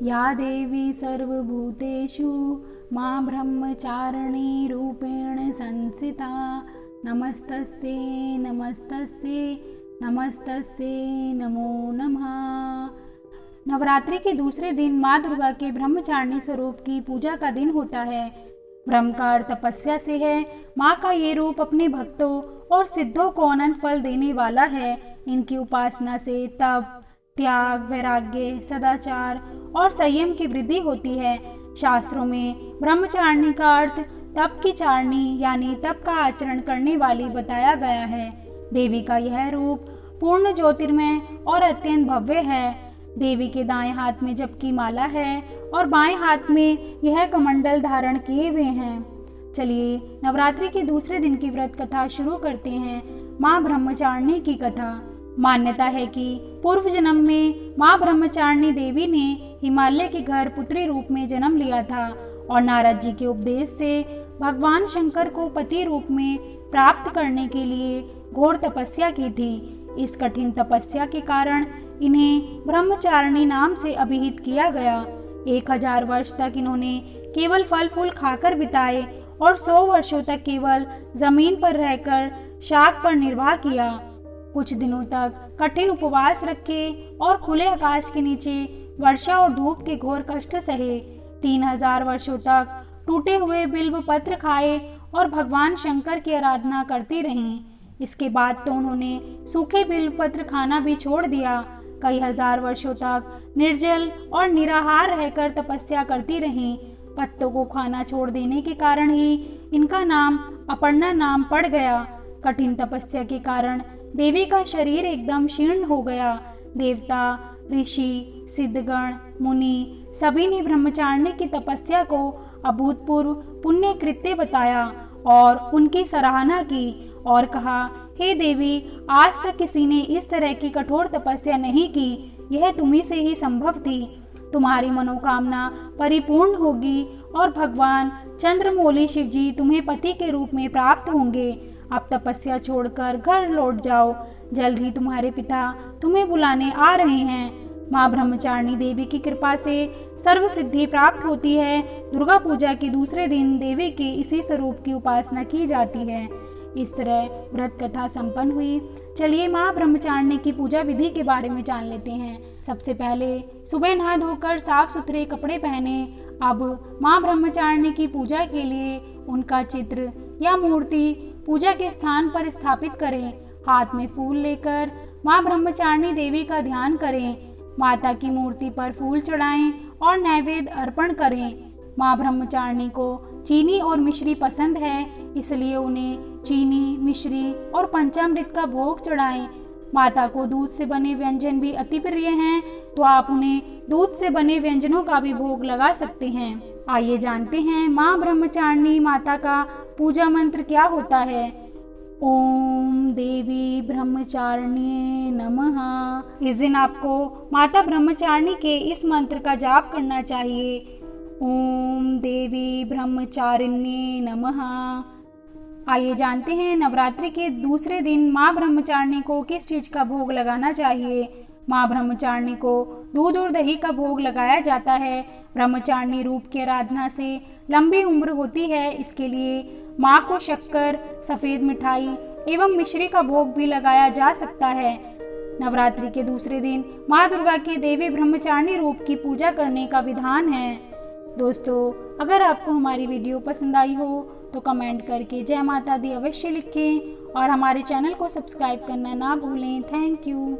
या देवी सर्वभूतेषु मां ब्रह्मचारिणी रूपेण संस्थिता नमस्तस्यै नमस्तस्यै नमस्तस्यै नमो नमः। नवरात्रि के दूसरे दिन माँ दुर्गा के ब्रह्मचारिणी स्वरूप की पूजा का दिन होता है। ब्रह्म का अर्थ तपस्या से है। माँ का ये रूप अपने भक्तों और सिद्धों को अनंत फल देने वाला है। इनकी उपासना से तप, त्याग, वैराग्य, सदाचार और संयम की वृद्धि होती है। शास्त्रों में ब्रह्मचारिणी का अर्थ तप की चारणी यानी तप का आचरण करने वाली बताया गया है। देवी का यह रूप पूर्ण ज्योतिर्मय और अत्यंत भव्य है। देवी के दाएं हाथ में जप की माला है और बाएं हाथ में यह कमंडल धारण किए हुए हैं। चलिए नवरात्रि के दूसरे दिन की व्रत कथा शुरू करते हैं। माँ ब्रह्मचारिणी की कथा। मान्यता है कि पूर्व जन्म में माँ ब्रह्मचारिणी देवी ने हिमालय के घर पुत्री रूप में जन्म लिया था और नारद जी के उपदेश से भगवान शंकर को पति रूप में प्राप्त करने के लिए घोर तपस्या की थी। इस कठिन तपस्या के कारण इन्हें ब्रह्मचारिणी नाम से अभिहित किया गया। 1000 वर्ष तक इन्होंने केवल फल फूल खाकर बिताए और 100 वर्षों तक केवल जमीन पर रहकर शाक पर निर्वाह किया। कुछ दिनों तक कठिन उपवास रखे और खुले आकाश के नीचे वर्षा और धूप के घोर कष्ट सहे। 3000 वर्षों तक टूटे हुए बिल्व पत्र खाए और भगवान शंकर की आराधना करती रहीं। इसके बाद तो उन्होंने सूखे बिल्व पत्र खाना भी छोड़ दिया। कई हजार वर्षों तक निर्जल और निराहार रहकर तपस्या करती रहीं। पत्तों को खाना छोड़ देने के कारण ही इनका नाम अपर्णा नाम पड़ गया। कठिन तपस्या के कारण देवी का शरीर एकदम क्षीण हो गया। देवता, ऋषि, सिद्धगण, मुनि सभी ने ब्रह्मचारिणी की तपस्या को अभूतपूर्व पुण्य कृत्य बताया और उनकी सराहना की और कहा, हे देवी, आज तक किसी ने इस तरह की कठोर तपस्या नहीं की। यह तुम्ही से ही संभव थी। तुम्हारी मनोकामना परिपूर्ण होगी और भगवान चंद्रमौली शिव जी तुम्हें पति के रूप में प्राप्त होंगे। अब तपस्या छोड़कर घर लौट जाओ। जल्द ही तुम्हारे पिता तुम्हें बुलाने आ रहे हैं। माँ ब्रह्मचारिणी देवी की कृपा से सर्व सिद्धि प्राप्त होती है। दुर्गा पूजा के दूसरे दिन देवी के इसी स्वरूप की उपासना की जाती है। इस तरह व्रत कथा संपन्न हुई। चलिए माँ ब्रह्मचारिणी की पूजा विधि के बारे में जान लेते हैं। सबसे पहले सुबह नहा धोकर साफ सुथरे कपड़े पहने। अब माँ ब्रह्मचारिणी की पूजा के लिए उनका चित्र या मूर्ति पूजा के स्थान पर स्थापित करें। हाथ में फूल लेकर माँ ब्रह्मचारिणी देवी का ध्यान करें। माता की मूर्ति पर फूल चढ़ाएं और नैवेद्य अर्पण करें। माँ ब्रह्मचारिणी को चीनी और मिश्री पसंद है, इसलिए उन्हें चीनी, मिश्री और पंचामृत का भोग चढ़ाएं। माता को दूध से बने व्यंजन भी अति प्रिय हैं, तो आप उन्हें दूध से बने व्यंजनों का भी भोग लगा सकते हैं। आइए जानते हैं माँ ब्रह्मचारिणी माता का पूजा मंत्र क्या होता है। ओम देवी ब्रह्मचारिणी नमः। इस दिन आपको माता ब्रह्मचारिणी के इस मंत्र का जाप करना चाहिए। ओम देवी ब्रह्मचारिणी नमः। आइए जानते हैं नवरात्रि के दूसरे दिन माँ ब्रह्मचारिणी को किस चीज का भोग लगाना चाहिए। माँ ब्रह्मचारिणी को दूध और दही का भोग लगाया जाता है। ब्रह्मचारिणी रूप की आराधना से लंबी उम्र होती है। इसके लिए माँ को शक्कर, सफेद मिठाई एवं मिश्री का भोग भी लगाया जा सकता है। नवरात्रि के दूसरे दिन माँ दुर्गा के देवी ब्रह्मचारिणी रूप की पूजा करने का विधान है। दोस्तों, अगर आपको हमारी वीडियो पसंद आई हो तो कमेंट करके जय माता दी अवश्य लिखें और हमारे चैनल को सब्सक्राइब करना ना भूलें। Thank you.